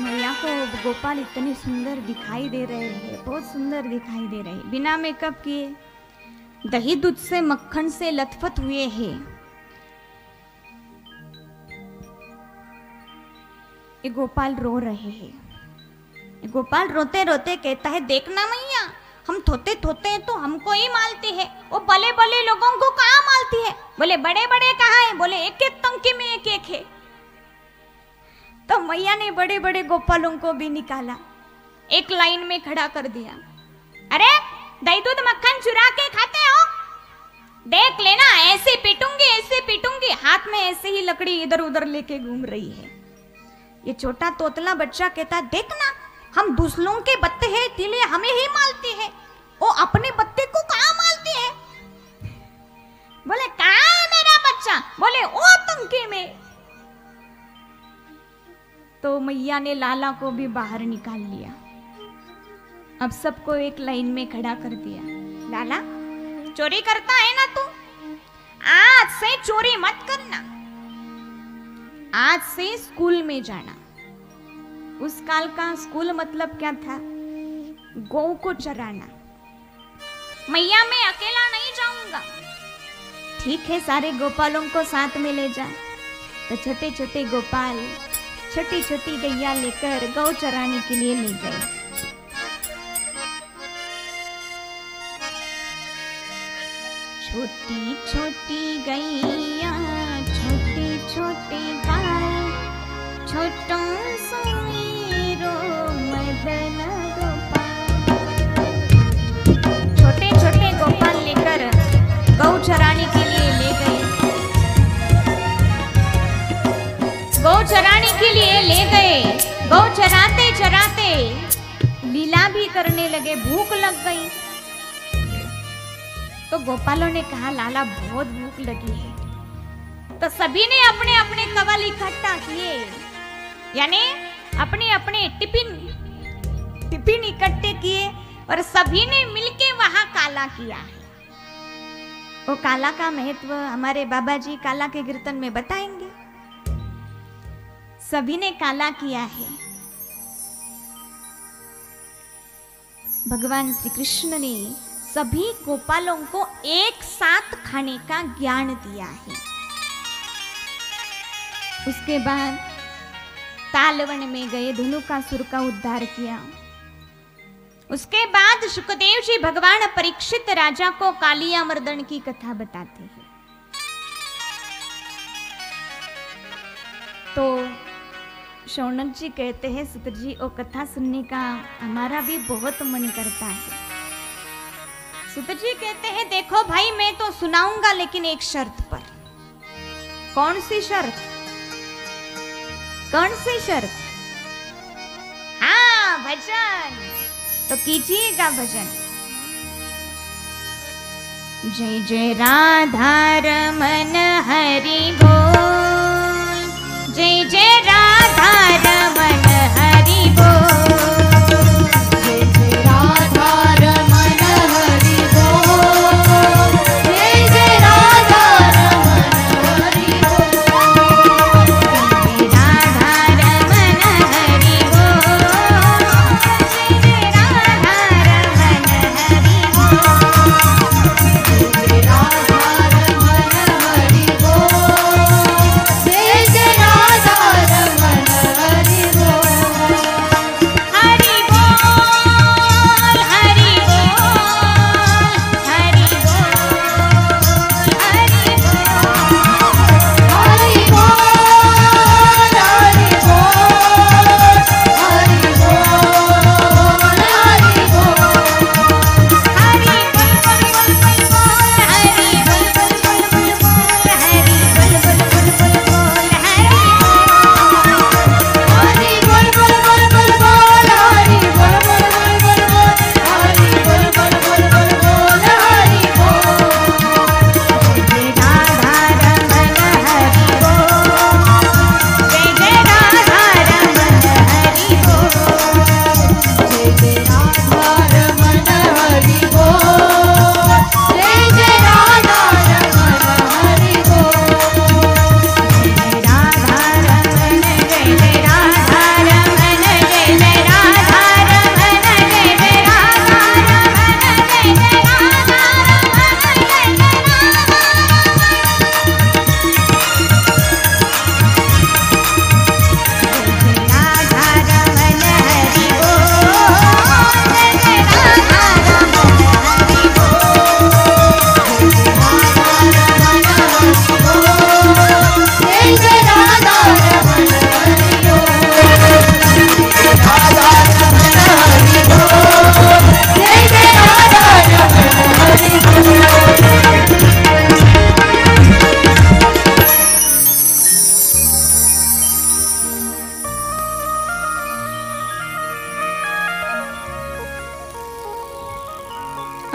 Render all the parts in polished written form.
मैया को गोपाल इतने सुंदर दिखाई दे रहे हैं, बहुत सुंदर दिखाई दे रहे हैं, बिना मेकअप किए, दही दूध से मक्खन से लथपथ हुए हैं। ये गोपाल रो रहे हैं। ये गोपाल रोते रोते कहता है, देखना मैया, हम थोते थोते हैं तो हमको ही मालती है, वो भले भले लोगों को कहाँ मालती है। बोले बड़े बड़े कहाँ है? बोले एक एक टंकी में एक एक है। तो मैया ने बड़े बड़े गोपालों को भी निकाला, एक लाइन में खड़ा कर दिया। अरे दही दूध मक्खन चुरा के खाते हो? देख लेना, ऐसे पीटूंगी ऐसे पीटूंगी। हाथ में ऐसे ही लकड़ी इधर उधर लेके घूम रही है। ये छोटा तोतला बच्चा कहता है, देखना, हम दूसरों के बत्ते हैं इसलिए हमें ही मालती है, वो अपने बत्ते को कहाँ मालती है? बोले कहाँ है मेरा बच्चा? बोले ओ टंकी में। तो मैया ने लाला को भी बाहर निकाल लिया। अब सबको एक लाइन में खड़ा कर दिया। लाला, चोरी करता है ना तू? आज से चोरी मत करना, आज से स्कूल में जाना। उस काल का स्कूल मतलब क्या था? गौ को चराना। मैया मैं अकेला नहीं जाऊंगा। ठीक है, सारे गोपालों को साथ में ले जा। तो छोटे छोटे गोपाल छोटी छोटी गैया लेकर गौ चराने के लिए ले गए। छोटी छोटी गैया छोटे छोटे गाय, छोटों सुमीरो मदन गोपाल। छोटे छोटे गोपाल लेकर गौ चराने के लिए ले गए। गौ चराने के लिए ले गए। गौ चराते चराते लीला भी करने लगे, भूख लग गई। तो गोपालों ने कहा, लाला बहुत भूख लगी है। तो सभी ने अपने अपने कवल इकट्ठा किए, यानी अपने अपने टिफिन इकट्ठे किए और सभी ने मिलके वहां काला किया है। वो काला का महत्व हमारे बाबा जी काला के कीर्तन में बताएंगे। सभी ने काला किया है। भगवान श्री कृष्ण ने सभी गोपालों को एक साथ खाने का ज्ञान दिया है। उसके बाद तालवन में गए, धनुकासुर का उद्धार किया। उसके बाद शुकदेव जी भगवान परीक्षित राजा को कालिया मर्दन की कथा बताते हैं। तो शौनक जी कहते हैं, सुत जी वो कथा सुनने का हमारा भी बहुत मन करता है। सुत जी कहते हैं, देखो भाई मैं तो सुनाऊंगा लेकिन एक शर्त पर। कौन सी शर्त? कौन सी शर्त? हाँ, भजन। तो कीजिएगा भजन। जय जय राधा रमन हरि बोल, जय जय राधा रमन हरि बोल, जय जय राधा रमन हरि बोल, जय जय राधा रमन हरि बोल, जय राधा रमन हरि बोल, जय राधा रमन हरि बोल, जय राधा रमन हरि बोल।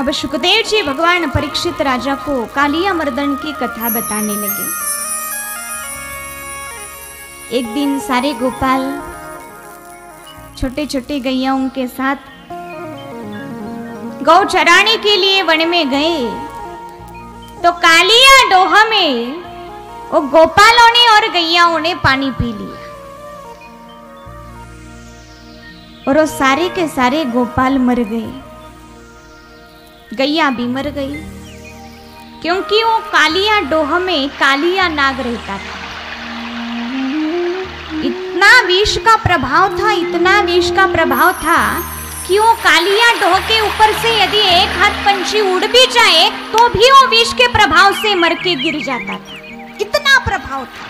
अब सुखदेव जी भगवान परीक्षित राजा को कालिया मर्दन की कथा बताने लगे। एक दिन सारे गोपाल छोटे छोटे गैयाओं के साथ गौ चराने के लिए वन में गए, तो कालिया डोहा में वो गोपालों ने और गैयाओं ने पानी पी लिया और वो सारे के सारे गोपाल मर गए, गैया भी मर गई, क्योंकि वो कालिया डोह में कालिया नाग रहता था। इतना विष का प्रभाव था, इतना विष का प्रभाव था कि वो कालिया डोह के ऊपर से यदि एक हाथ पंछी उड़ भी जाए तो भी वो विष के प्रभाव से मर के गिर जाता था, इतना प्रभाव था।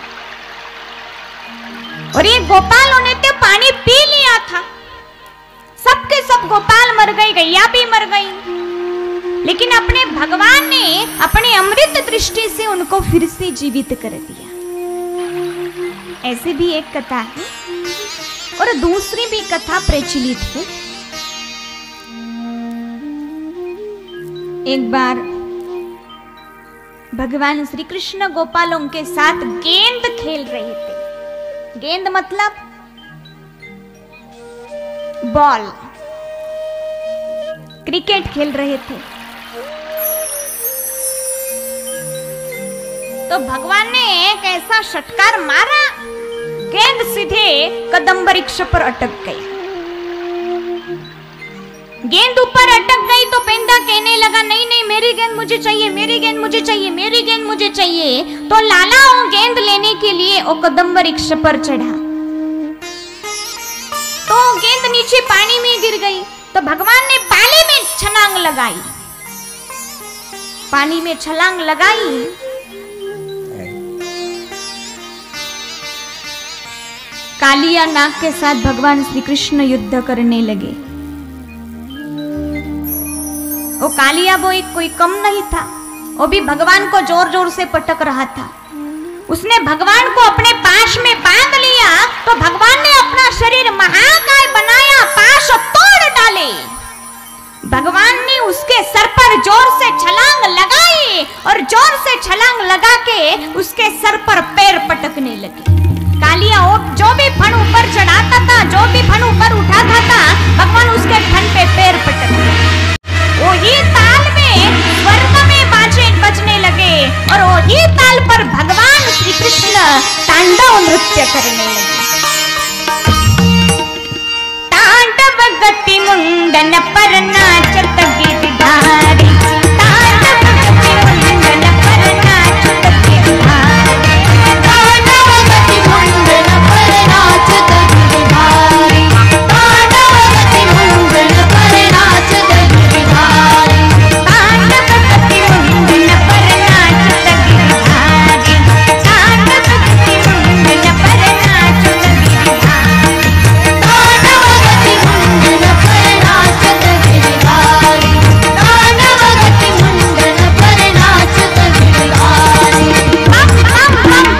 और ये गोपालों ने तो पानी पी लिया था, सबके सब गोपाल मर गए, गैया भी मर गई, लेकिन अपने भगवान ने अपने अमृत दृष्टि से उनको फिर से जीवित कर दिया। ऐसे भी एक कथा है और दूसरी भी कथा प्रचलित है। एक बार भगवान श्री कृष्ण गोपालों के साथ गेंद खेल रहे थे। गेंद मतलब बॉल, क्रिकेट खेल रहे थे। तो भगवान ने एक ऐसा षटकार मारा, गेंद सीधे कदम वृक्ष पर अटक गई। गेंद ऊपर अटक गई तो पेंदा कहने लगा, नहीं नहीं मेरी गेंद मुझे चाहिए, मेरी गेंद मुझे चाहिए, मेरी गेंद मुझे चाहिए। तो लाला वो गेंद लेने के लिए वो कदम वृक्ष पर चढ़ा, तो गेंद नीचे पानी में गिर गई। तो भगवान ने पानी में छलांग लगाई, पानी में छलांग लगाई, कालिया नाग के साथ भगवान श्री कृष्ण युद्ध करने लगे। वो कालिया वो एक कोई कम नहीं था, वो भी भगवान को जोर जोर से पटक रहा था। उसने भगवान को अपने पाश में बांध लिया, तो भगवान ने अपना शरीर महाकाय बनाया, पाश तोड़ डाले। भगवान ने उसके सर पर जोर से छलांग लगाई और जोर से छलांग लगा के उसके सर पर पैर पटकने लगे। कालिया जो भी फन ऊपर चढ़ाता था, जो भी फन ऊपर उठाता था, भगवान उसके फन पे पैर पटकते। वही ताल में स्वर्ग में बाजे बजने लगे और वही ताल पर भगवान श्री कृष्ण तांडव नृत्य करने लगे। तांडव गति मुंडन पर नाचत गिरधारी, तांडव गति मुंडन पर नाचत गिरधारी, तांडव गति मुंडन पर नाचत गिरधारी, तांडव गति मुंडन पर नाचत गिरधारी, तांडव गति मुंडन पर नाचत गिरधारी, तांडव गति मुंडन पर नाचत गिरधारी, तांडव गति मुंडन पर नाचत गिरधारी, तांडव गति मुंडन पर नाचत गिरधारी। हम बस हट कत,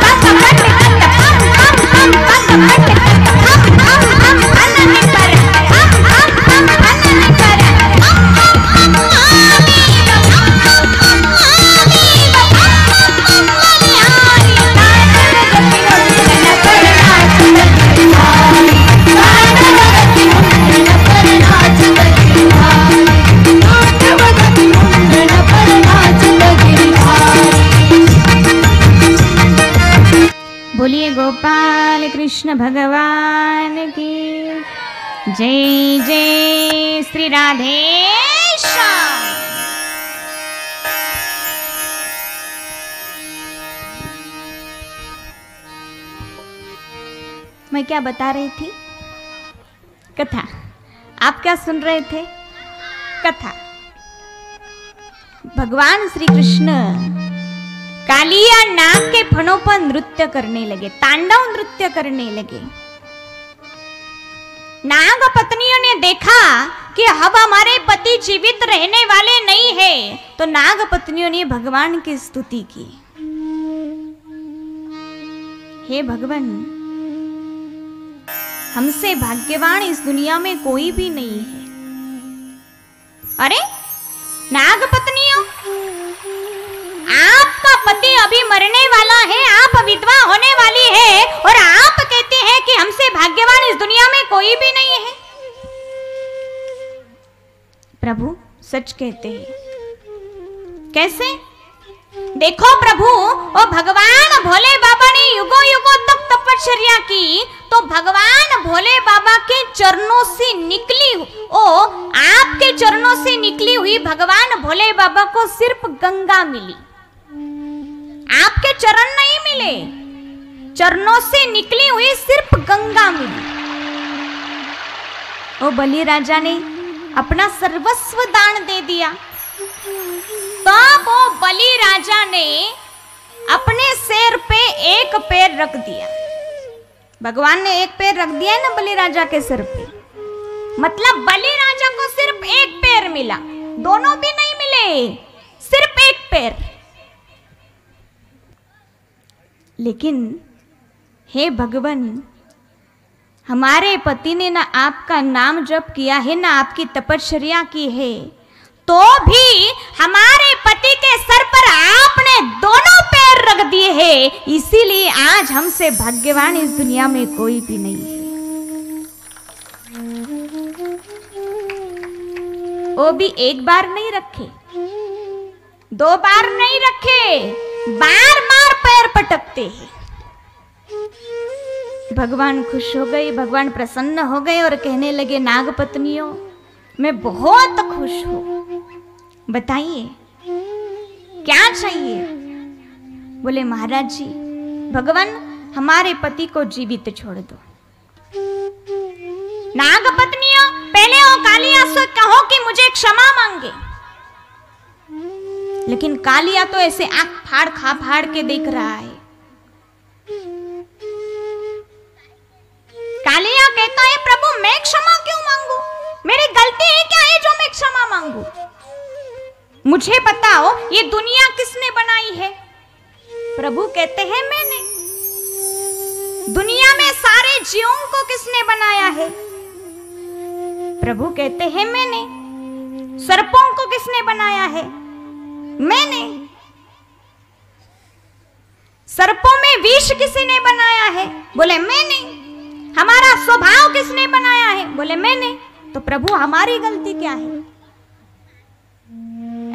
हम बस हट कत, हम अनन पर, हम अनन पर, बोलिए गोपाल कृष्ण भगवान की जय। जय श्री राधेश्याम। मैं क्या बता रही थी? कथा। आप क्या सुन रहे थे? कथा। भगवान श्री कृष्ण कालिया नाग के फनों पर नृत्य करने लगे, तांडव नृत्य करने लगे। नाग पत्नियों ने देखा कि अब हमारे पति जीवित रहने वाले नहीं है, तो नाग पत्नियों ने भगवान की स्तुति की, हे भगवान, हमसे भाग्यवान इस दुनिया में कोई भी नहीं है। अरे नागपत्नियों, आपका पति अभी मरने वाला है, आप विधवा होने वाली है और आप कहते हैं कि हमसे भाग्यवान इस दुनिया में कोई भी नहीं है। प्रभु सच कहते हैं। कैसे? देखो प्रभु, ओ भगवान भोले बाबा ने युगों युगों तक तपस्या की, तो भगवान भोले बाबा के चरणों से निकली, ओ आपके चरणों से निकली हुई भगवान भोले बाबा को सिर्फ गंगा मिली, आपके चरण नहीं मिले, चरणों से निकली हुई सिर्फ गंगा मिली। ओ बलि राजा ने अपना सर्वस्व दान दे दिया, तब वो बलि राजा ने अपने सिर पे एक पैर रख दिया। भगवान ने एक पैर रख दिया है ना बलि राजा के सिर पे, मतलब बलि राजा को सिर्फ एक पैर मिला, दोनों भी नहीं मिले, सिर्फ एक पैर। लेकिन हे भगवान, हमारे पति ने ना आपका नाम जप किया है, ना आपकी तपस्या की है, तो भी हमारे पति के सर पर आपने दोनों पैर रख दिए हैं, इसीलिए आज हमसे भाग्यवान इस दुनिया में कोई भी नहीं है। वो भी एक बार नहीं रखे, दो बार नहीं रखे, बार बार पैर पटकते हैं। भगवान खुश हो गए, भगवान प्रसन्न हो गए और कहने लगे, नागपत्नियों मैं बहुत खुश हूं, बताइए क्या चाहिए? बोले महाराज जी, भगवान हमारे पति को जीवित छोड़ दो। नागपत्नियों, पहले वो कालिया से कहो कि मुझे क्षमा मांगे, लेकिन कालिया तो ऐसे आंख फाड़ के देख रहा है। कालिया कहता है, प्रभु मैं क्षमा क्यों मांगू, मेरी गलती है क्या है जो मैं क्षमा मांगू? मुझे बताओ ये दुनिया किसने बनाई है? प्रभु कहते हैं मैंने। दुनिया में सारे जीवों को किसने बनाया है? प्रभु कहते हैं मैंने। सर्पों को किसने बनाया है? मैंने। सर्पों में विष किसी ने बनाया है? बोले मैंने। हमारा स्वभाव किसने बनाया है? बोले मैंने। तो प्रभु हमारी गलती क्या है?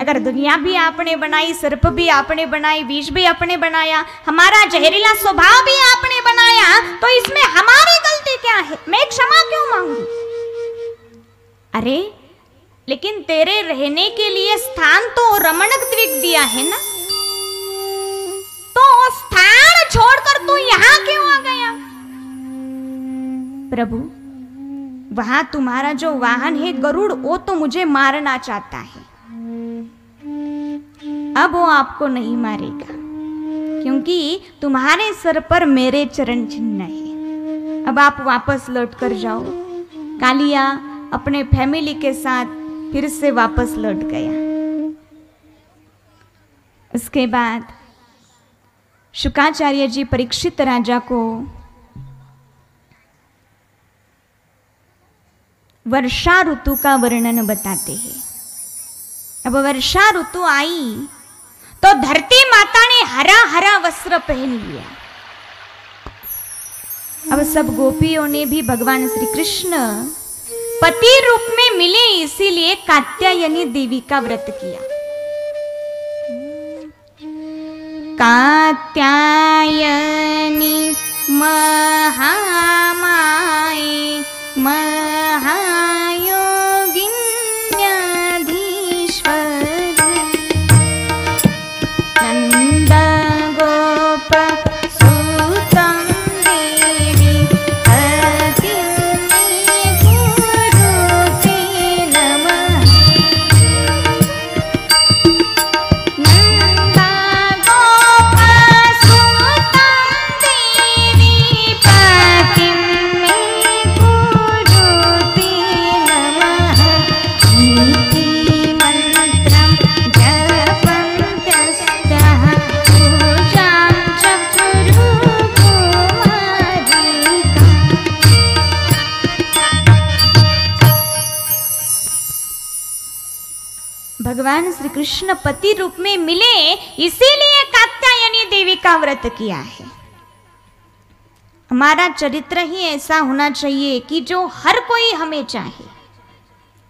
अगर दुनिया भी आपने बनाई, सर्प भी आपने बनाई, विष भी आपने बनाया, हमारा जहरीला स्वभाव भी आपने बनाया, तो इसमें हमारी गलती क्या है? मैं क्षमा क्यों मांगू? अरे लेकिन तेरे रहने के लिए स्थान तो रमणक द्वीप दिया है ना, तो स्थान छोड़कर तू यहां क्यों आ गया? प्रभु वहां तुम्हारा जो वाहन है गरुड़, वो तो मुझे मारना चाहता है, अब वो आपको नहीं मारेगा क्योंकि तुम्हारे सर पर मेरे चरण चिन्ह है। अब आप वापस लौट कर जाओ। कालिया अपने फैमिली के साथ फिर से वापस लौट गया। उसके बाद शुकाचार्य जी परीक्षित राजा को वर्षा ऋतु का वर्णन बताते हैं। अब वर्षा ऋतु आई तो धरती माता ने हरा हरा वस्त्र पहन लिया। अब सब गोपियों ने भी भगवान श्री कृष्ण पति रूप में मिले, इसीलिए कात्यायनी देवी का व्रत किया। कात्यायनी महामाये महायोगिन्याधीश्वरी नंद गोप सुतं देवी अतिन्नि कुरुते नमः। नंद गोप सुतं देवी भगवान श्री कृष्ण पति रूप में मिले, इसीलिए कात्यायनी देवी का व्रत किया है। हमारा चरित्र ही ऐसा होना चाहिए कि जो हर कोई हमें चाहे।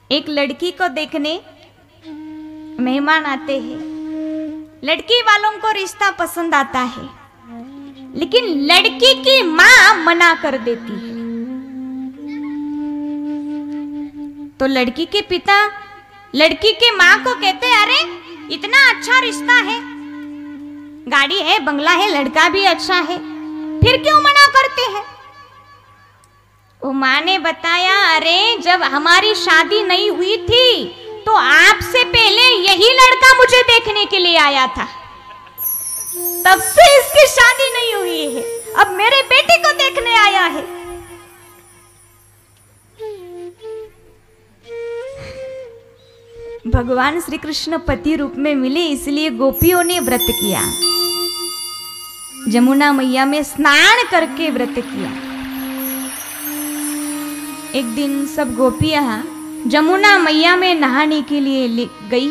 एक लड़की को देखने मेहमान आते हैं, लड़की वालों को रिश्ता पसंद आता है, लेकिन लड़की की मां मना कर देती है। तो लड़की के पिता लड़की के मां को कहते, अरे इतना अच्छा रिश्ता है, गाड़ी है, बंगला है, लड़का भी अच्छा है, फिर क्यों मना करते हैं? वो मां ने बताया, अरे जब हमारी शादी नहीं हुई थी तो आपसे पहले यही लड़का मुझे देखने के लिए आया था, तब से इसकी शादी नहीं हुई है, अब मेरे बेटे को देखने आया है। भगवान श्री कृष्ण पति रूप में मिले, इसलिए गोपियों ने व्रत किया, जमुना मैया में स्नान करके व्रत किया। एक दिन सब गोपियां जमुना मैया में नहाने के लिए गई।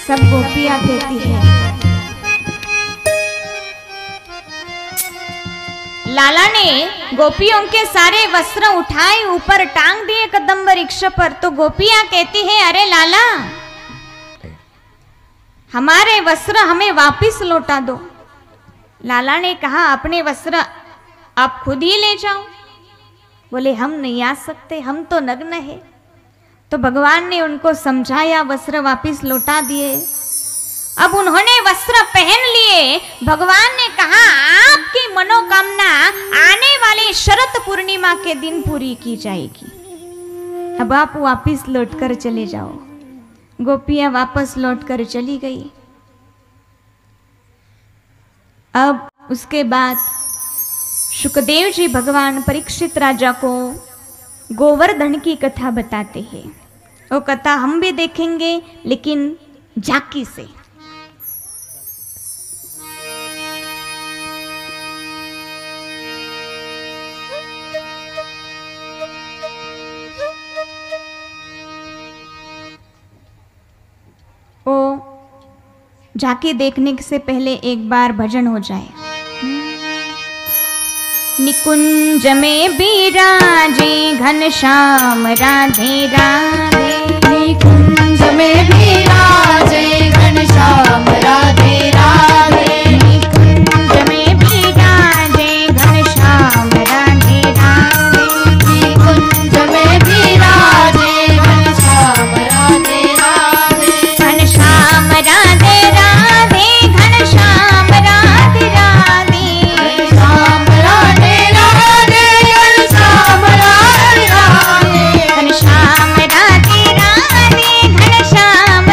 सब गोपियां कहती है, लाला ने गोपियों के सारे वस्त्र उठाए, ऊपर टांग दिए कदम्ब वृक्ष पर। तो गोपियां कहती है, अरे लाला, हमारे वस्त्र हमें वापस लौटा दो। लाला ने कहा, अपने वस्त्र आप खुद ही ले जाओ। बोले, हम नहीं आ सकते, हम तो नग्न है। तो भगवान ने उनको समझाया, वस्त्र वापस लौटा दिए। अब उन्होंने वस्त्र पहन लिए। भगवान ने कहा, आपकी मनोकामना आने वाले शरद पूर्णिमा के दिन पूरी की जाएगी, अब आप वापस लौटकर चले जाओ। गोपियां वापस लौटकर चली गई। अब उसके बाद शुकदेव जी भगवान परीक्षित राजा को गोवर्धन की कथा बताते हैं। वो कथा हम भी देखेंगे, लेकिन झांकी से। ओ झांकी देखने से पहले एक बार भजन हो जाए। निकुंज में बिराजे घनश्याम राधे राधे, निकुंज में बिराजे घनश्याम राधे राधे, निकुंज में बिराजे घनश्याम राधे राधे, निकुंज में बिराजे घनश्याम राधे राधे, घनश्याम राधे राधे, घनश्याम राधे राधे, घनश्याम राधे राधे, घनश्याम राधे राधे, घनश्याम राधे राधे, घनश्याम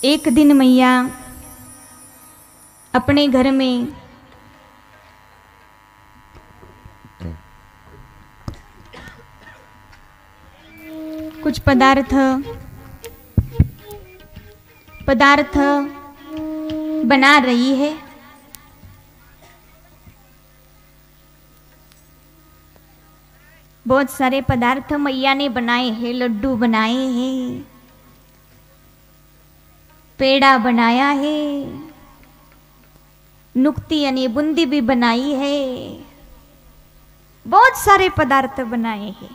एक दिन मैया अपने घर में कुछ पदार्थ बना रही है। बहुत सारे पदार्थ मैया ने बनाए हैं। लड्डू बनाए हैं, पेड़ा बनाया है, नुक्ती यानी बूंदी भी बनाई है। बहुत सारे पदार्थ बनाए हैं।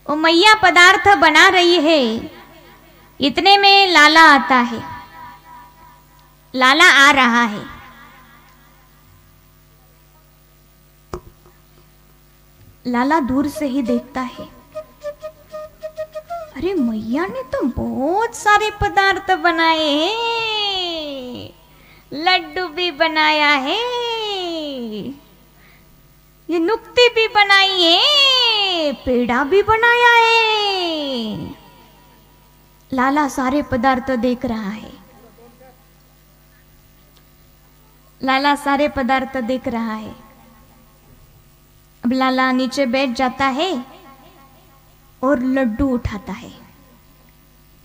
वो मैया पदार्थ बना रही है, इतने में लाला आता है। लाला आ रहा है। लाला दूर से ही देखता है, अरे मैया ने तो बहुत सारे पदार्थ बनाए हैं। लड्डू भी बनाया है, ये नुक्ती भी बनाई है, पेड़ा भी बनाया है। लाला सारे पदार्थ देख रहा है। लाला सारे पदार्थ देख रहा है। अब लाला नीचे बैठ जाता है और लड्डू उठाता है।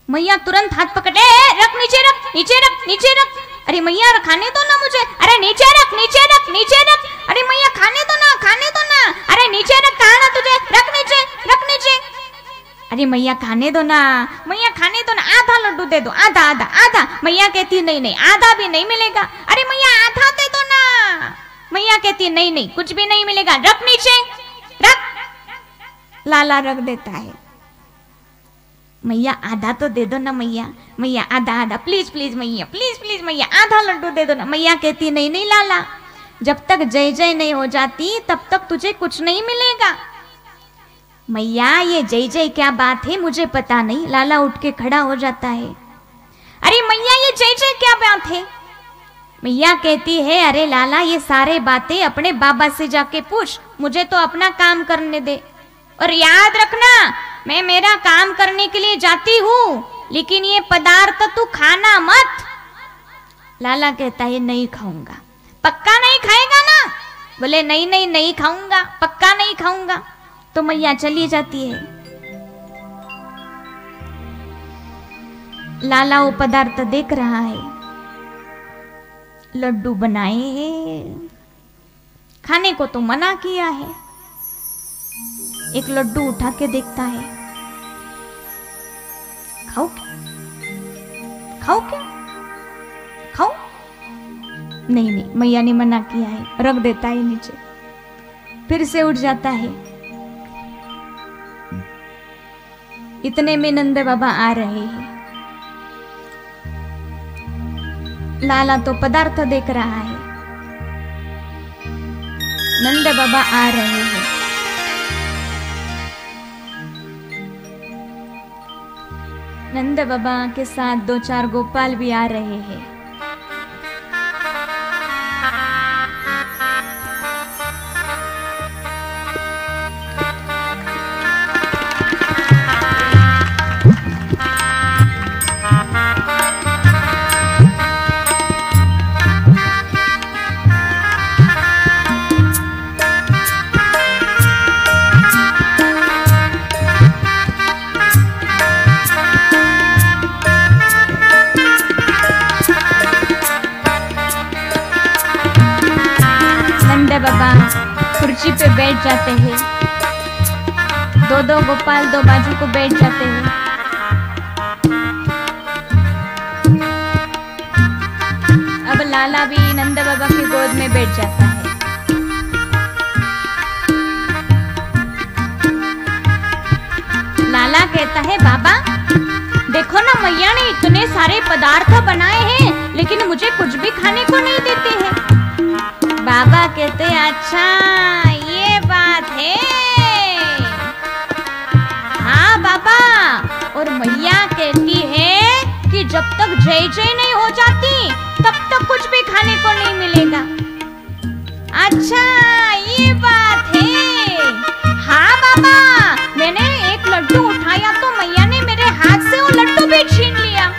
मैया तुरंत हाथ पकड़े, रख नीचे रख, नीचे रख, नीचे रख। अरे मैया खाने दो ना मुझे। अरे नीचे रख, नीचे रख, नीचे रख। अरे मैया खाने दो ना, खाने दो ना। अरे नीचे रख, कहा ना तुझे, रख नीचे, रख नीचे। अरे मैया खाने दो ना, मैया खाने दो ना। आधा लड्डू दे दो, आधा आधा आधा। मैया कहती नहीं नहीं, आधा भी नहीं मिलेगा। अरे मैया आधा दे दो ना। मैया कहती नहीं नहीं, कुछ भी नहीं मिलेगा, रख नीचे, रख। लाला रख देता है। मैया आधा तो दे दो ना मैया, मैया आधा आधा, प्लीज प्लीज मैया, प्लीज प्लीज मैया, आधा लड्डू दे दो ना। मैया कहती नहीं नहीं लाला, जब तक जय जय नहीं हो जाती तब तक तुझे कुछ नहीं मिलेगा। मैया ये जय जय क्या बात है, मुझे पता नहीं। लाला उठ के खड़ा हो जाता है। अरे मैया ये जय जय क्या बात है? मैया कहती है, अरे लाला ये सारे बातें अपने बाबा से जाके पूछ, मुझे तो अपना काम करने दे। और याद रखना, मैं मेरा काम करने के लिए जाती हूँ, लेकिन ये पदार्थ तू खाना मत। लाला कहता है नहीं खाऊंगा। पक्का नहीं खाएगा ना? बोले नहीं नहीं नहीं खाऊंगा, पक्का नहीं खाऊंगा। तो मैया चली जाती है। लाला वो पदार्थ देख रहा है। लड्डू बनाए हैं, खाने को तो मना किया है। एक लड्डू उठा के देखता है, खाओ क्या, खाओ क्या, खाओ। नहीं नहीं, मैया ने मना किया है, रख देता है नीचे। फिर से उठ जाता है। इतने में नंद बाबा आ रहे हैं। लाला तो पदार्थ देख रहा है। नंद बाबा आ रहे हैं। नंद बाबा के साथ 2-4 गोपाल भी आ रहे हैं। बाबा कुर्सी पे बैठ जाते हैं। 2-2 गोपाल 2 बाजू को बैठ जाते हैं। अब लाला भी नंद बाबा की गोद में बैठ जाता है। लाला कहता है, बाबा देखो ना, मैया ने इतने सारे पदार्थ बनाए हैं, लेकिन मुझे कुछ भी खाने को नहीं देते हैं। बाबा कहते, अच्छा ये बात है। हाँ बाबा, और मैया कहती है कि जब तक जय जय नहीं हो जाती तब तक कुछ भी खाने को नहीं मिलेगा। अच्छा ये बात है। हाँ बाबा, मैंने एक लड्डू उठाया तो मैया ने मेरे हाथ से वो लड्डू भी छीन लिया।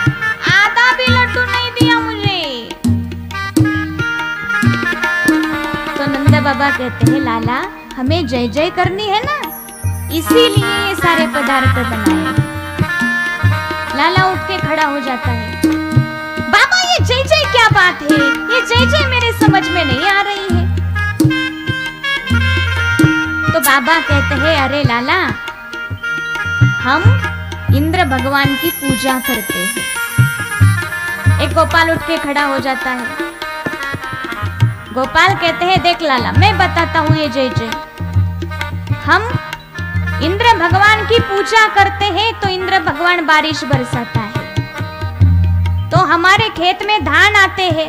हमें जय जय करनी है ना, इसीलिए ये सारे पदार्थ बनाए। लाला उठ के खड़ा हो जाता है। बाबा ये जय जय क्या बात है, ये जय जय मेरे समझ में नहीं आ रही है। तो बाबा कहते हैं अरे लाला, हम इंद्र भगवान की पूजा करते हैं। एक गोपाल उठ के खड़ा हो जाता है। गोपाल कहते हैं देख लाला, मैं बताता हूँ ये जय जय। हम इंद्र भगवान की पूजा करते हैं तो इंद्र भगवान बारिश बरसाता है। तो हमारे खेत में धान आते हैं,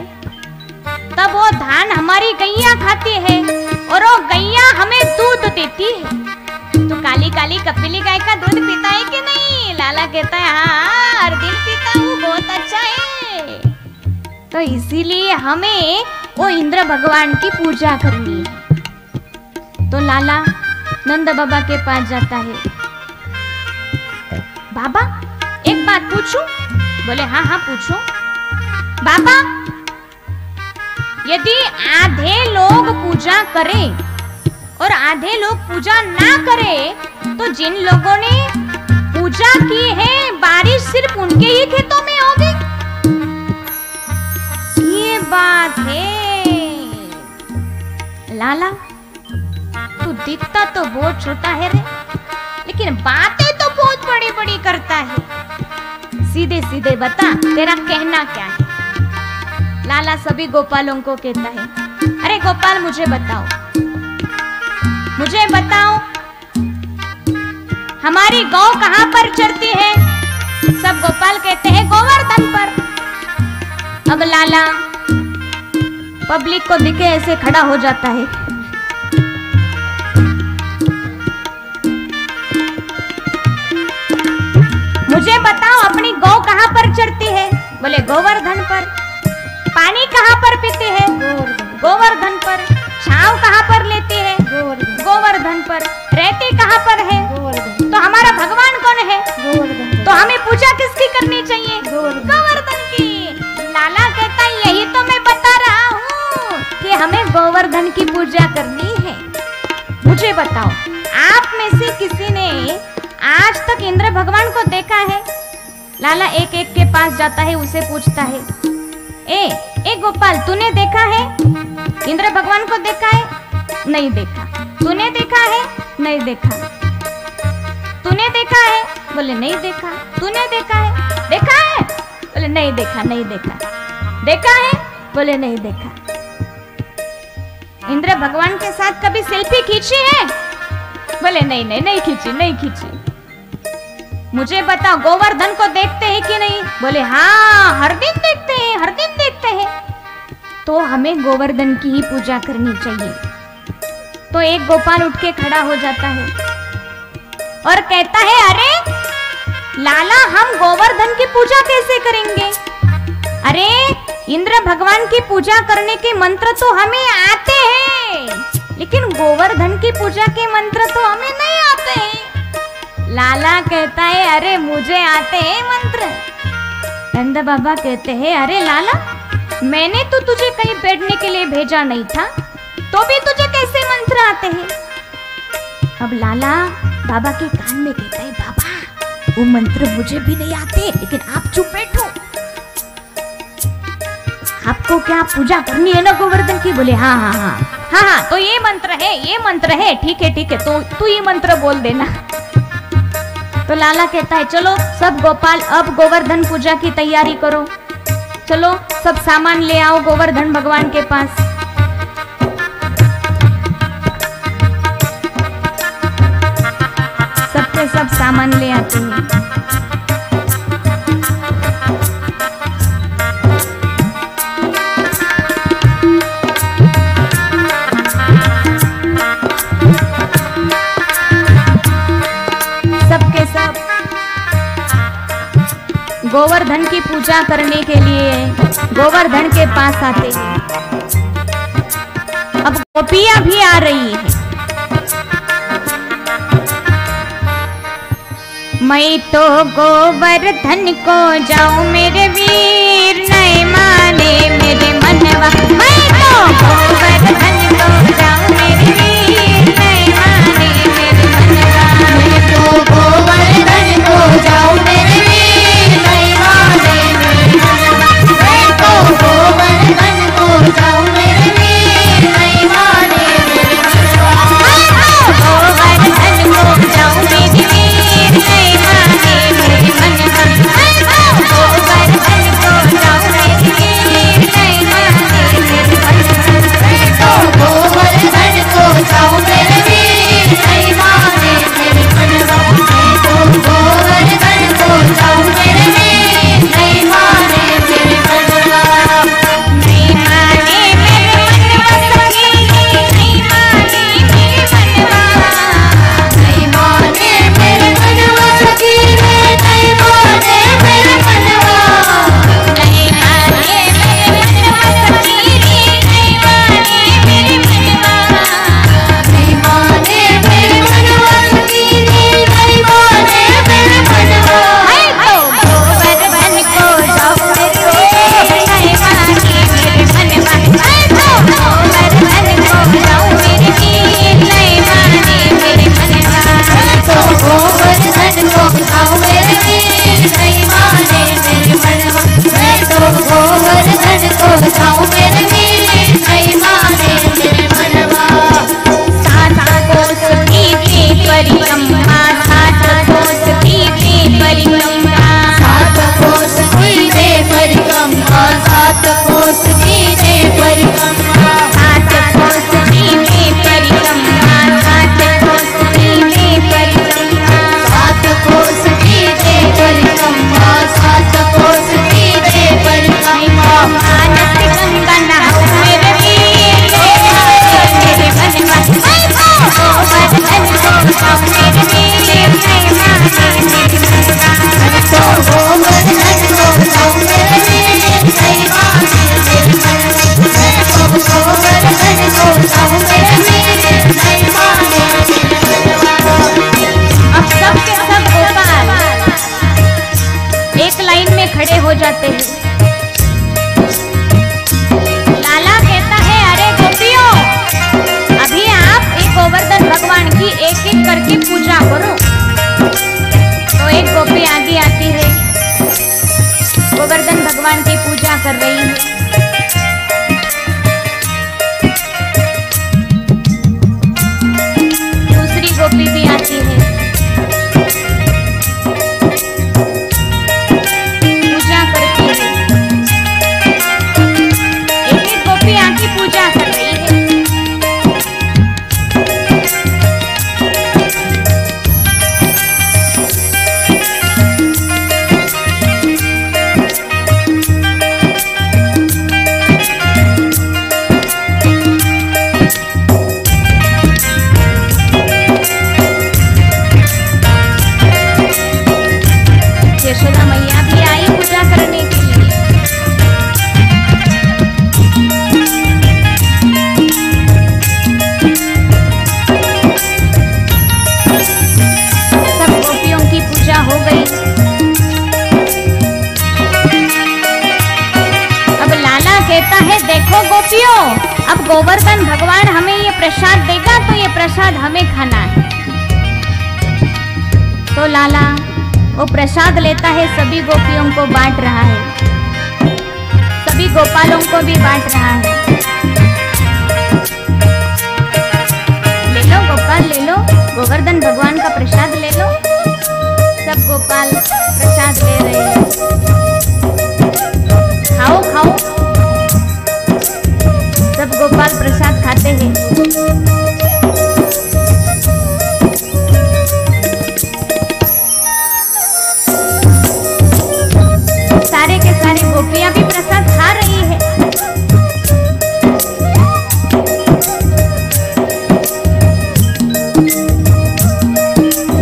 तब वो धान हमारी गैया खाती है और वो गैया हमें दूध देती है। तो काली काली कपिली गाय का दूध पीता है कि नहीं? लाला कहता है हाँ हर दिन पीता हूँ, बहुत अच्छा है। तो इसीलिए हमें वो इंद्र भगवान की पूजा करनी है। तो लाला नंद बाबा के पास जाता है। बाबा एक बात पूछूं? बोले हाँ हाँ पूछो। बाबा यदि आधे लोग पूजा करें और आधे लोग पूजा ना करें, तो जिन लोगों ने पूजा की है बारिश सिर्फ उनके ही खेतों में होगी? ये बात है। लाला तू दिखता तो बहुत छोटा है रे, लेकिन बातें तो बहुत बड़ी बड़ी करता है। सीधे सीधे बता तेरा कहना क्या है? लाला सभी गोपालों को कहता है अरे गोपाल मुझे बताओ, मुझे बताओ हमारी गौ कहाँ पर चरती है? सब गोपाल कहते हैं गोवर्धन पर। अब लाला पब्लिक को दिखे ऐसे खड़ा हो जाता है। मुझे बताओ अपनी गौ कहाँ पर चरती है? बोले गोवर्धन पर। पानी कहाँ पर पीती है? गोवर्धन पर। छांव कहाँ पर लेती है? गोवर्धन पर। रहती कहाँ पर है? तो हमारा भगवान कौन है? तो हमें पूजा किसकी करनी चाहिए? गोवर्धन की। लाला कहता है यही तो मैं बता रहा हूँ कि हमें गोवर्धन की पूजा करनी है। मुझे बताओ आप में से किसी ने आज तक इंद्र भगवान को देखा है? लाला एक एक के पास जाता है, उसे पूछता है ए गोपाल तूने देखा है? इंद्र भगवान को देखा है? नहीं देखा। तूने देखा है? नहीं देखा। तूने देखा है? बोले नहीं देखा। तूने देखा है? देखा है? बोले नहीं देखा। नहीं देखा। देखा है? बोले नहीं देखा। इंद्र भगवान के साथ कभी सेल्फी खींची है? बोले नहीं नहीं नहीं खींची, नहीं खींची। मुझे बताओ गोवर्धन को देखते हैं कि नहीं? बोले हाँ हर दिन देखते हैं, हर दिन देखते हैं। तो हमें गोवर्धन की ही पूजा करनी चाहिए। तो एक गोपाल उठ के खड़ा हो जाता है और कहता है अरे लाला हम गोवर्धन की पूजा कैसे करेंगे? अरे इंद्र भगवान की पूजा करने के मंत्र तो हमें आते हैं, लेकिन गोवर्धन की पूजा के मंत्र तो हमें नहीं आते हैं। लाला कहता है अरे मुझे आते हैं मंत्र। नंद बाबा कहते हैं अरे लाला मैंने तो तुझे कहीं बैठने के लिए भेजा नहीं था, तो भी तुझे कैसे मंत्र आते हैं? अब लाला बाबा के कान में कहता है बाबा वो मंत्र मुझे भी नहीं आते, लेकिन आप चुप बैठो। आपको क्या पूजा करनी है ना गोवर्धन की? बोले हाँ हाँ हाँ हाँ हाँ तो ये मंत्र है, ये मंत्र है। ठीक है तो तू ये मंत्र बोल देना। तो लाला कहता है चलो सब गोपाल अब गोवर्धन पूजा की तैयारी करो। चलो सब सामान ले आओ गोवर्धन भगवान के पास। सबके सब सामान ले आते हैं। सबके सब गोवर्धन की पूजा करने के लिए गोवर्धन के पास आते हैं। अब गोपियां भी आ रही है। मैं तो गोवर्धन को जाऊं मेरे वीर नहीं माने मेरे मनवा। मैं तो गोवर्धन को जाऊं मेरे वीर नहीं जाऊं मेरे मीरे नहीं माने मेरे मनवा। सात कोस कीते परिक्रमा, सात कोस कीते परिक्रमा, सात कोस कीते परिक्रमा, सात कोस कीते परिक्रमा, सात कोस कीते परिक्रमा, सात कोस कीते परिक्रमा, सात कोस कीते परिक्रमा, सात कोस कीते परिक्रमा। मानस गंगा नहाओ मेरे वीर, मेरे मनवा गोवर्धन को जाऊं मेरे वीर नहीं माने मेरे मनवा। तो गोवर्धन को जाऊं मेरे वीर नहीं माने मेरे मनवा। तो गोवर्धन को जाऊं मेरे वीर नहीं माने मेरे मनवा। अब सब के सब गोपाल एक लाइन में खड़े हो जाते हैं। लाला कहता है अरे गोपियों, अभी आप एक गोवर्धन भगवान की एक एक करके पूजा करो। तो एक गोपी आगे आती है, गोवर्धन भगवान की पूजा कर रही है। दूसरी गोपी भी आती है, पूजा करती है। एक एक गोपी आके पूजा कर रही है। यशोदा मैया भी आई पूजा करने के लिए। सब गोपियों की पूजा हो गई। अब लाला कहता है देखो गोपियों, अब गोवर्धन भगवान हमें ये प्रसाद देगा तो ये प्रसाद हमें खाना है। तो लाला वो प्रसाद लेता है, सभी गोपियों को बांट रहा है, सभी गोपालों को भी बांट रहा है। ले लो गोपाल, ले लो, गोवर्धन भगवान का प्रसाद ले लो। सब गोपाल प्रसाद ले रहे हैं। खाओ खाओ, सब गोपाल प्रसाद खाते हैं। सारे के सारे गोपियां भी प्रसाद खा रही है।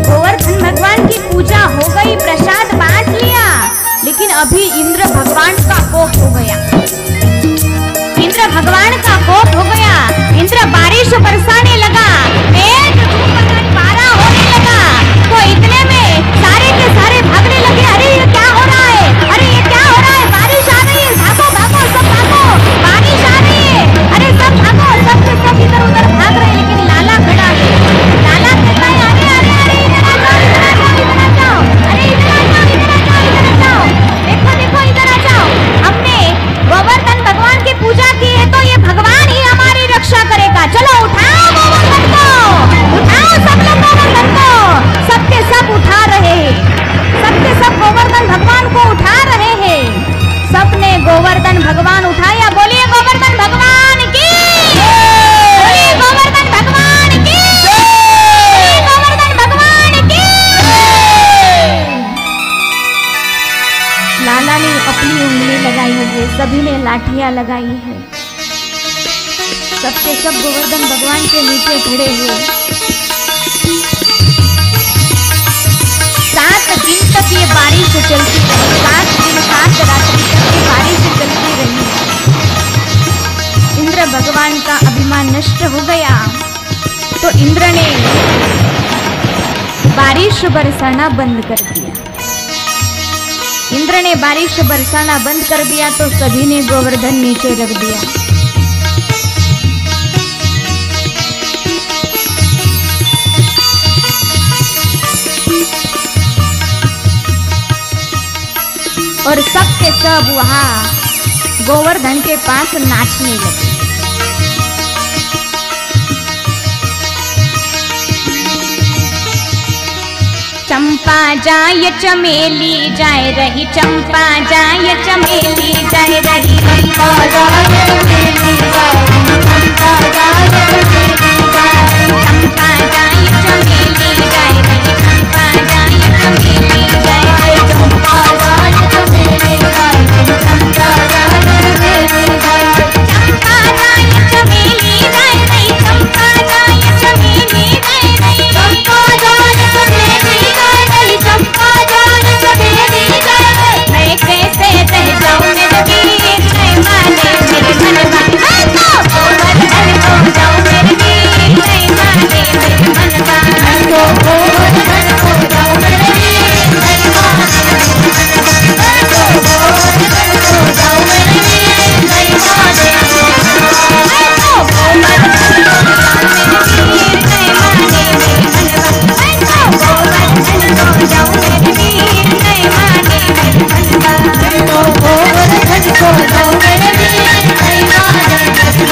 गोवर्धन भगवान की पूजा हो गई, प्रसाद बांट लिया, लेकिन अभी इंद्र भगवान का कोप हो गया। इंद्र भगवान का कोप हो गया। इंद्र बारिश बरसाने लगा, तेज धूप पारा होने लगा। तो इतने में सारे के सारे भागने लगे। अरे ये क्या हो रहा है, अरे ये क्या हो रहा है, बारिश आ रही है, भागो भागो सब भागो, बारिश आ रही है, अरे सब भागो। सब के सब इधर उधर भाग रहे, लेकिन लाला खड़ा है। लाला कहता है अरे अरे अरे इधर आ जाओ, इधर आ जाओ, इधर आ जाओ, अरे इधर आ जाओ, इधर आ जाओ, इधर आ जाओ, देखो देखो इधर आ जाओ। हमने गोवर्धन भगवान की पूजा की है तो ये भगवान ही हमारी रक्षा करेगा। चलो उठाओ गोवर्धन को, उठाओ सब लोग गोवर्धन को। सबके सब उठा रहे हैं, सबके सब गोवर्धन भगवान को उठा रहे हैं। सबने गोवर्धन भगवान उठाया। बोलिए गोवर्धन भगवान की, बोलिए गोवर्धन भगवान की, बोलिए गोवर्धन भगवान की। लाला ने अपनी उंगली लगाई है, सभी ने लाठियां लगाई है। सबके सब गोवर्धन भगवान के नीचे खड़े हुए। 7 दिन तक ये बारिश चलती रही, 7 दिन 7 रात्रि तक ये बारिश चलती रही। इंद्र भगवान का अभिमान नष्ट हो गया तो इंद्र ने बारिश बरसाना बंद कर दिया। इंद्र ने बारिश बरसाना बंद कर दिया तो सभी ने गोवर्धन नीचे रख दिया। और सब के सब वहां गोवर्धन के पास नाचने लगी। चंपा जाय चमेली जाय रही, चंपा जाय चमेली जाय रही, चंपा जाय चमेली जाय रही, चंपा जाय चमेली जाय रही, चंपा जाय चमेली जाय रही, चंपा जाय चमेली जाय रही, चंपा जाय चमेली जाय रही, चंपा जाय चमेली जाय रही, चंपा जाय चमेली जाय रही, चंपा जाय चमेली जाय रही, चंपा जाय चमेली जाय रही, चंपा जाय चमेली जाय रही। मैं कैसे रह जाऊं मेरे वीर, मैं माने मेरे मनवा, मैं तो गोवर्धन हो जाऊं मेरे वीर, मैं माने मेरे मनवा, मैं तो गोवर्धन हो जाऊं मेरे वीर, मैं माने मेरे मनवा, मैं तो गोवर्धन हो जाऊं मेरे वीर, मैं माने मेरे मनवा, मैं तो गोवर्धन हो जाऊं मेरे वीर, मैं माने मेरे मनवा, मैं तो गोवर्धन हो जाऊं मेरे वीर, मैं माने मेरे मनवा। मैं तो गोवर्धन हो जाऊं मेरे वीर, मैं माने मेरे मनवा,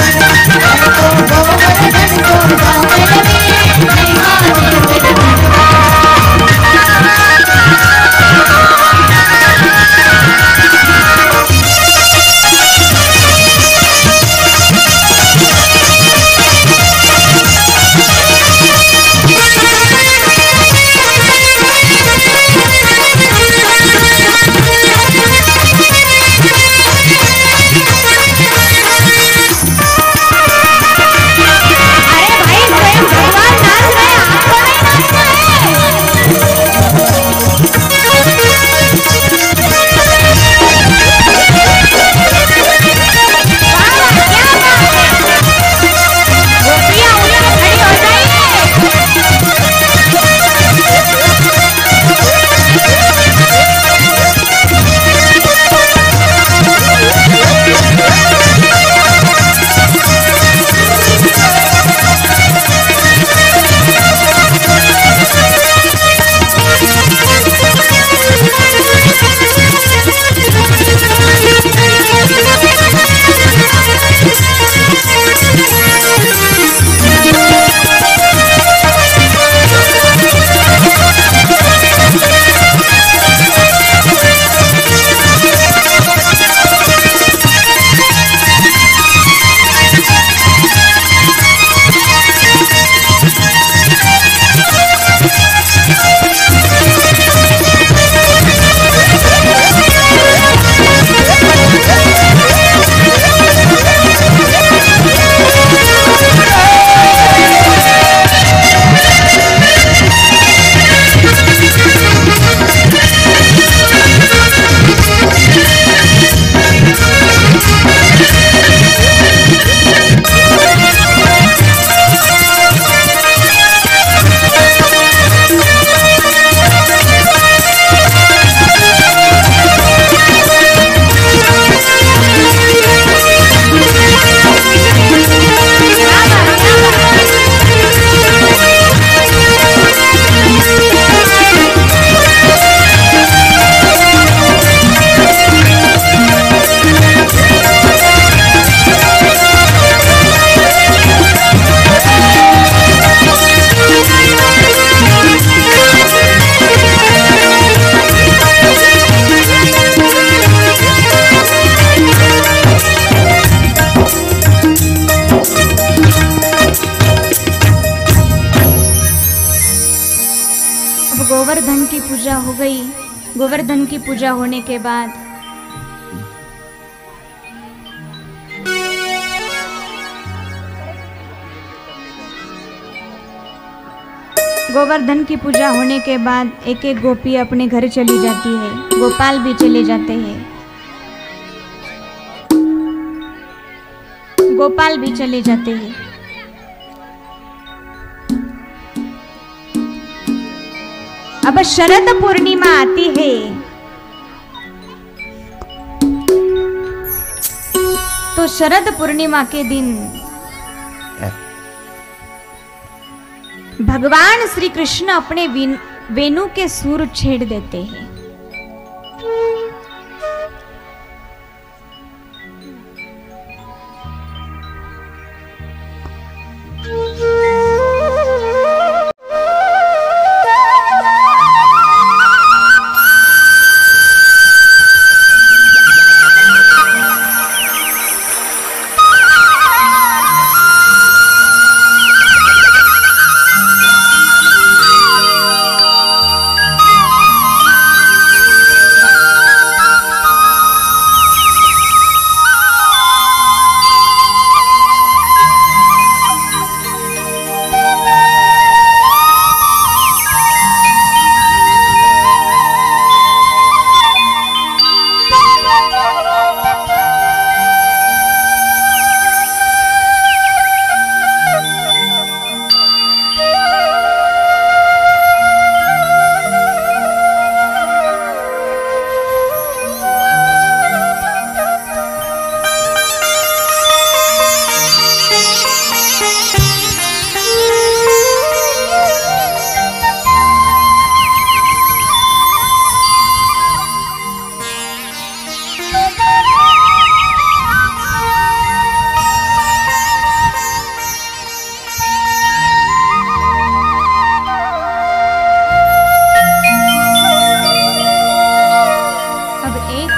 मैं तो गोवर्धन हो जाऊं मेरे वीर, मैं माने मेरे मनवा। अरे भाई स्वयं भगवान नाच रहे हैं, आपको नहीं नाचना है। वाह वाह, क्या बात है। गोपियाँ उठ के खड़ी हो जाइए। अब गोवर्धन की पूजा हो गई। गोवर्धन की पूजा होने के बाद गोवर्धन की पूजा होने के बाद एक एक गोपी अपने घर चली जाती है, गोपाल भी चले जाते हैं, गोपाल भी चले जाते हैं। अब शरद पूर्णिमा आती है, तो शरद पूर्णिमा के दिन भगवान श्री कृष्ण अपने वेणु के सुर छेड़ देते हैं।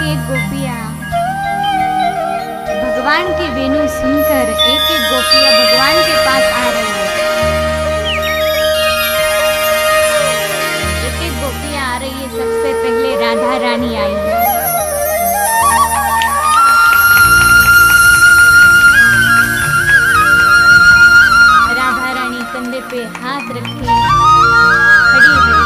एक गोपियां भगवान की वेणु सुनकर एक एक गोपियां भगवान के पास आ रही है। एक एक गोपियां आ रही है। सबसे पहले राधा रानी आई है। राधा रानी कंधे पे हाथ रखे खड़ी है।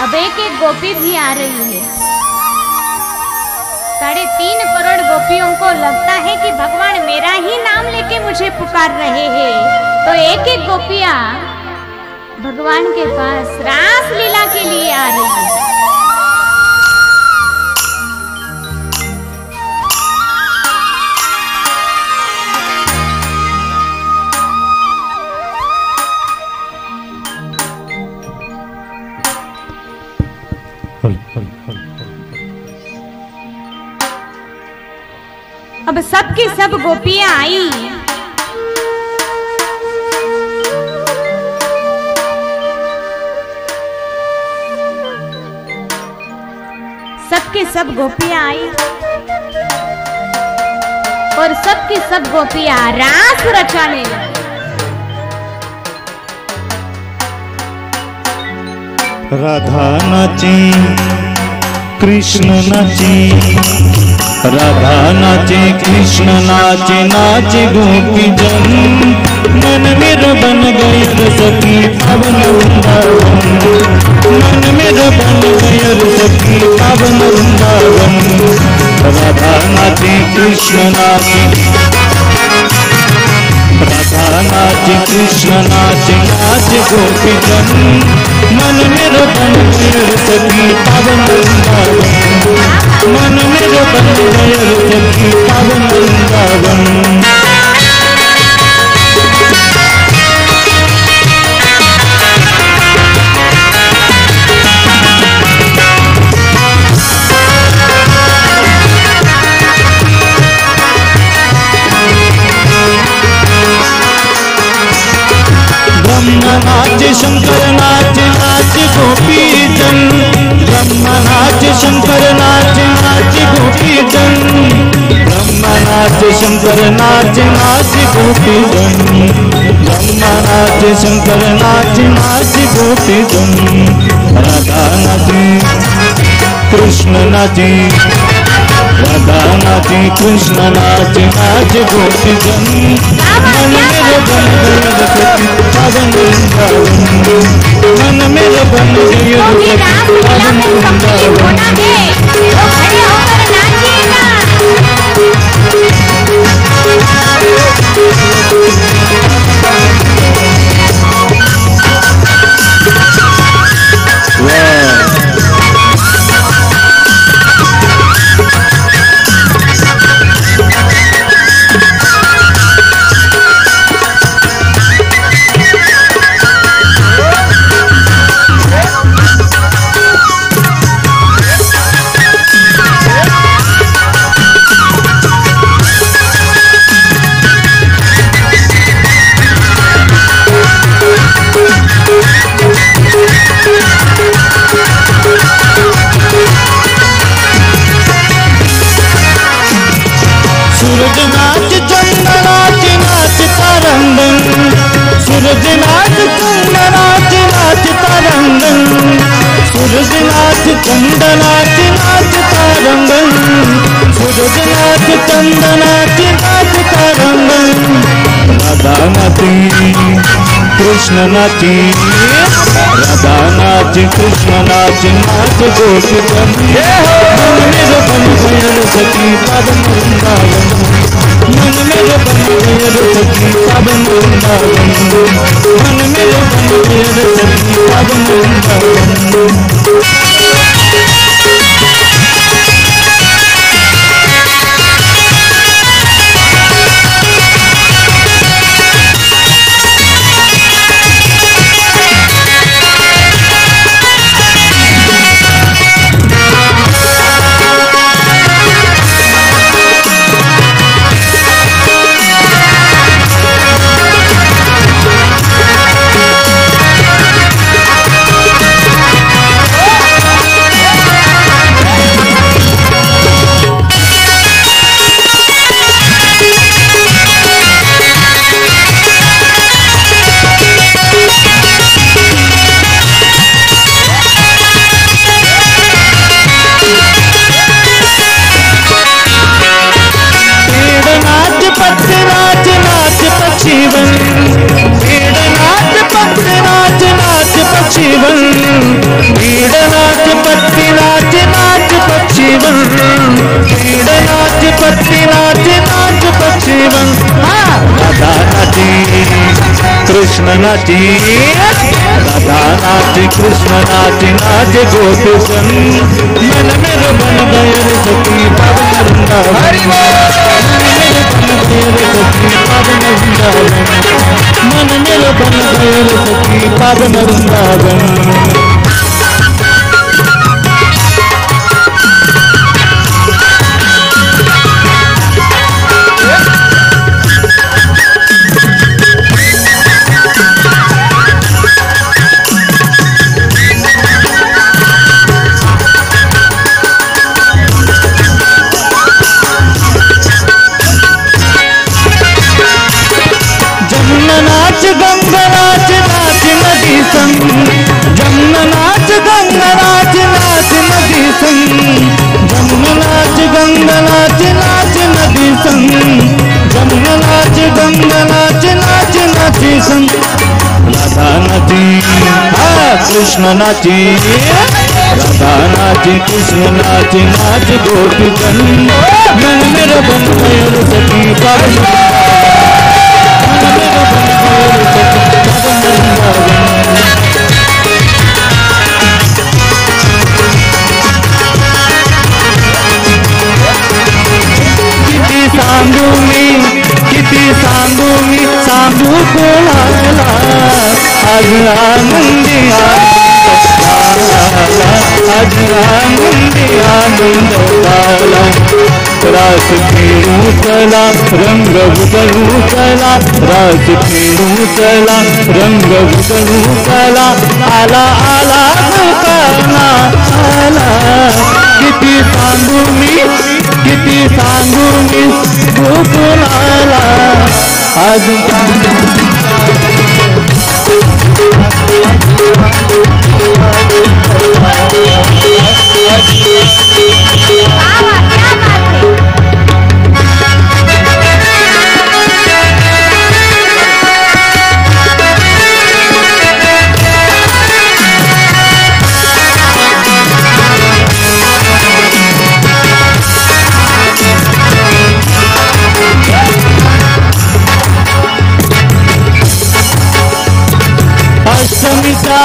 अब एक एक गोपी भी आ रही है। 3.5 करोड़ गोपियों को लगता है कि भगवान मेरा ही नाम लेके मुझे पुकार रहे हैं। तो एक एक गोपियां भगवान के पास रास लीला के लिए आ रही है। अब सबकी सब गोपियां आई। सबकी सब गोपियां आई और सबकी सब गोपियां रास रचाने लगी। राधा नाची कृष्ण नाची, राधा नाचे कृष्ण नाचे, नाचे गोपी जन मन मेरा बन गई सखी पावन वृंदावन। मन मेरा बन गई सखी पावन वृंदावन। राधा नाचे कृष्ण नाचे, राधा नाचे कृष्ण नाचे, नाचे गोपी जन मन मेरा बन गई सखी पावन वृंदावन। मन मेरा बन गई सखी पावन वृंदावन। ब्रह्मा नाचे शंकर नाचे, नाचे गोपी जन। ब्रह्मा नाचे शंकर नाचे, नाचे गोपी जन। ब्रह्मा नाचे शंकर नाचे, नाचे गोपी जन। ब्रह्मा नाचे शंकर नाचे, नाचे गोपी जन। राधा नाचे कृष्ण नाचे, राधा नाचे कृष्ण नाचे, नाचे गोपी जन मन मेरे बन गए सखी पावन वृंदावन। मन मेरे बन गए सखी पावन वृंदावन। सूरज नाच चंद नाच, नाच तारंगन। सूरज नाच चंद नाच, नाच तारंगन। सूरज नाच चंद नाच, नाच तारंगन। सूरज नाच चंद नाच, नाच तारंगन। राधा नाची कृष्ण नाची, राधा नाची कृष्ण नाची, नाच गोपी जन मन मेरे बन गए सखी पावन वृंदावन। मन मेरे बन गए सखी पावन वृंदावन। मन मेरे बन गए सखी पावन वृंदावन। कृष्ण नाचे, राधा नाचे कृष्ण नाचे, नाचे गोपी सन, मन मेरे बन गए रे सखी पावन वृंदावन, मन मेरे बन गए रे सखी पावन वृंदावन, मन मेरे बन गए रे सखी पावन वृंदावन। गंगा नाच नाच नदी संग, जमुना नाच गंगा नाच नाच नदी संग, जमुना नाच गंगा नाच नाच नदी संग, जमुना नाच गंगा नाच नाच नदी संग। राधा नाची कृष्ण नाची, राधा नाची कृष्ण नाची, नाच गोपी जन, मन मेरा बन गए सखी पावन, किती सांगू मी सांगू कोणाला, आज आनंदी आनंद झाला, आज आनंदी आनंद झाला, रास खेळू चला रंग उतरू चला, रास खेळू चला रंग उतरू चला, आला आला दुकाना आला, किती सांगू मी गोकुळाला, आज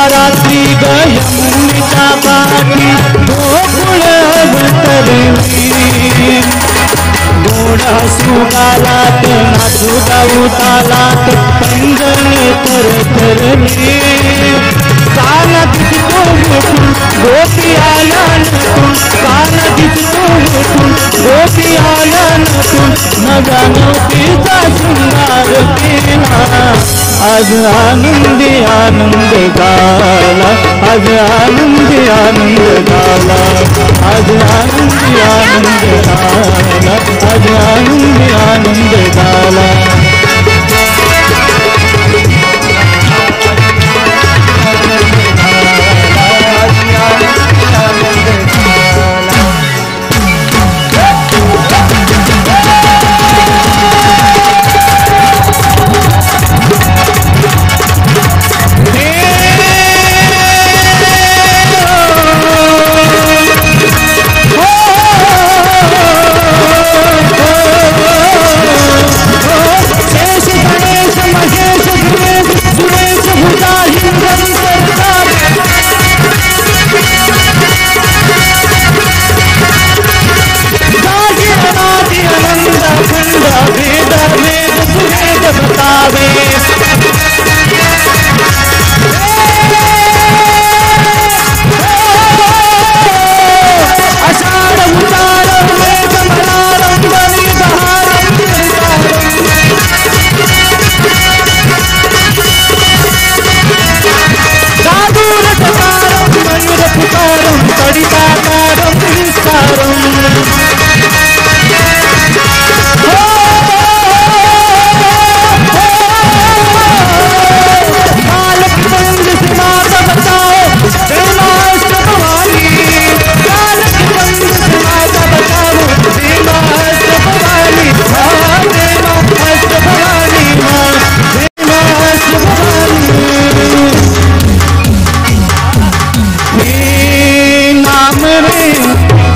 रात्रि गयमुनिता पाठी गोकुळ अवतरली, गोडा सुगालात नाचू गाऊ तालात पंजन थरथरली, काना दिसतो उठून गोपी आला नटून, काना दिसतो उठून गोपी आला नटून, नव्या नवतीचा शृंगार केला, आज आनंदी आनंद झाला, आज आनंदी आनंद झाला, आज आनंदी आनंद झाला, आज आनंदी आनंद झाला।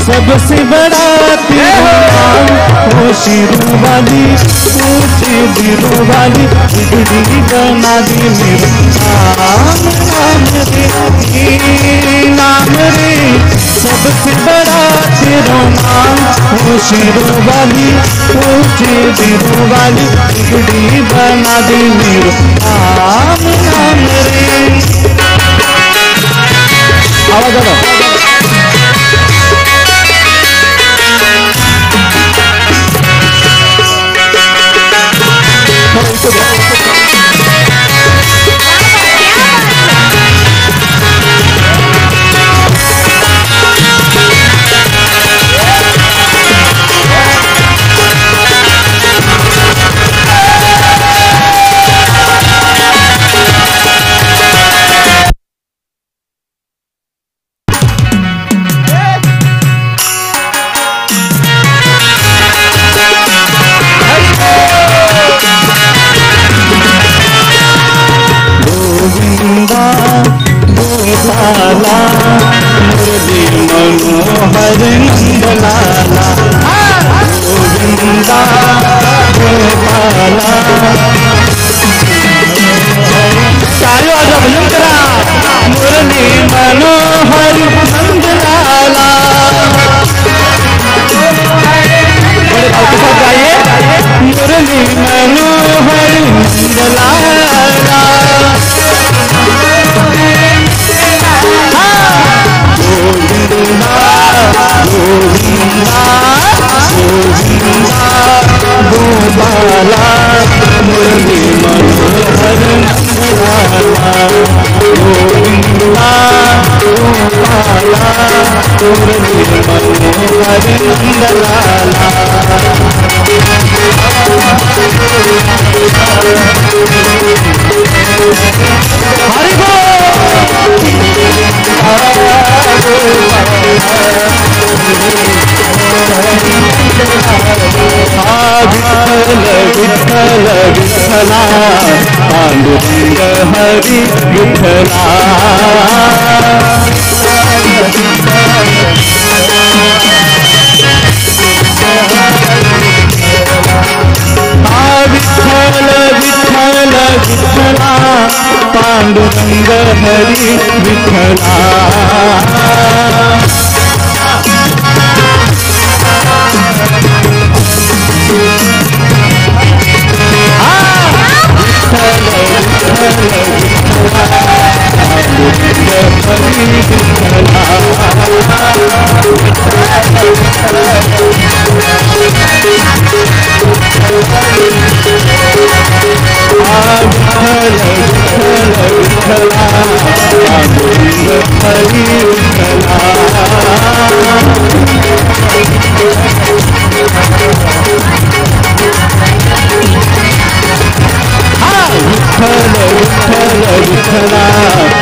सबसे बड़ा तेरा हो शिरू वाली ऊंची दिलों वाली बिगड़ी बना दी मेरा नाम नाम रे नाम रे सबसे बड़ा तेरा नाम ओ शेरों वाली ऊंची दिलों वाली बिगड़ी बना दी मेरा नाम नाम रे। आवाज आ मुरली मनोहर नंदलाला गोविंदा गोपाला चारों आजा भजन करा मुरली मनोहर नंदलाला बड़े भाव के साथ गाइए मुरली मनोहर नंदलाला गोपाला मुरली मनोहर नंदलाला गोविंदा गोपाला मुरली मनोहर नंदलाला। हरि विठ्ठल विठ्ठला पांडुरंग हरी विठ्ठला विठ्ठल विठ्ठल विठ्ठला पांडुरंग हरी विठ्ठला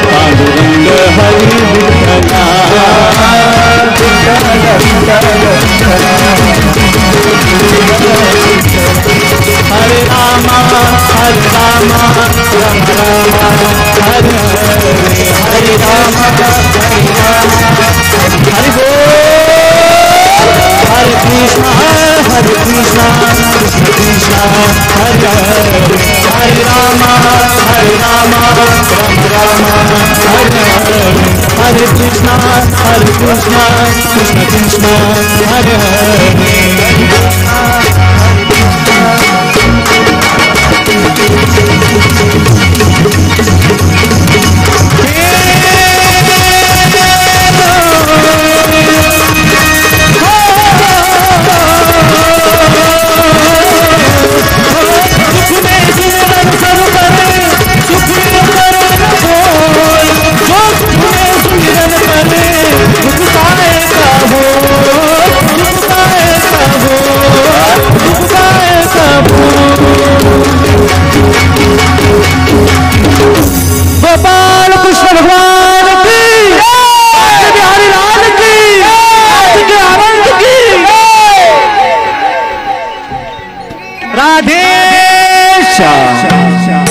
पांडुरंग हरि विठ्ठला हरे रामा राम राम हरे हरे हरे रामा हरि बोल हरे कृष्णा कृष्ण कृष्ण हरे हरे रामा राम राम हरे हरे कृष्ण कृष्ण कृष्ण हरे हरे। गोपाल कृष्ण भगवान की बिहारी लाल की आनंद की राधे श्याम।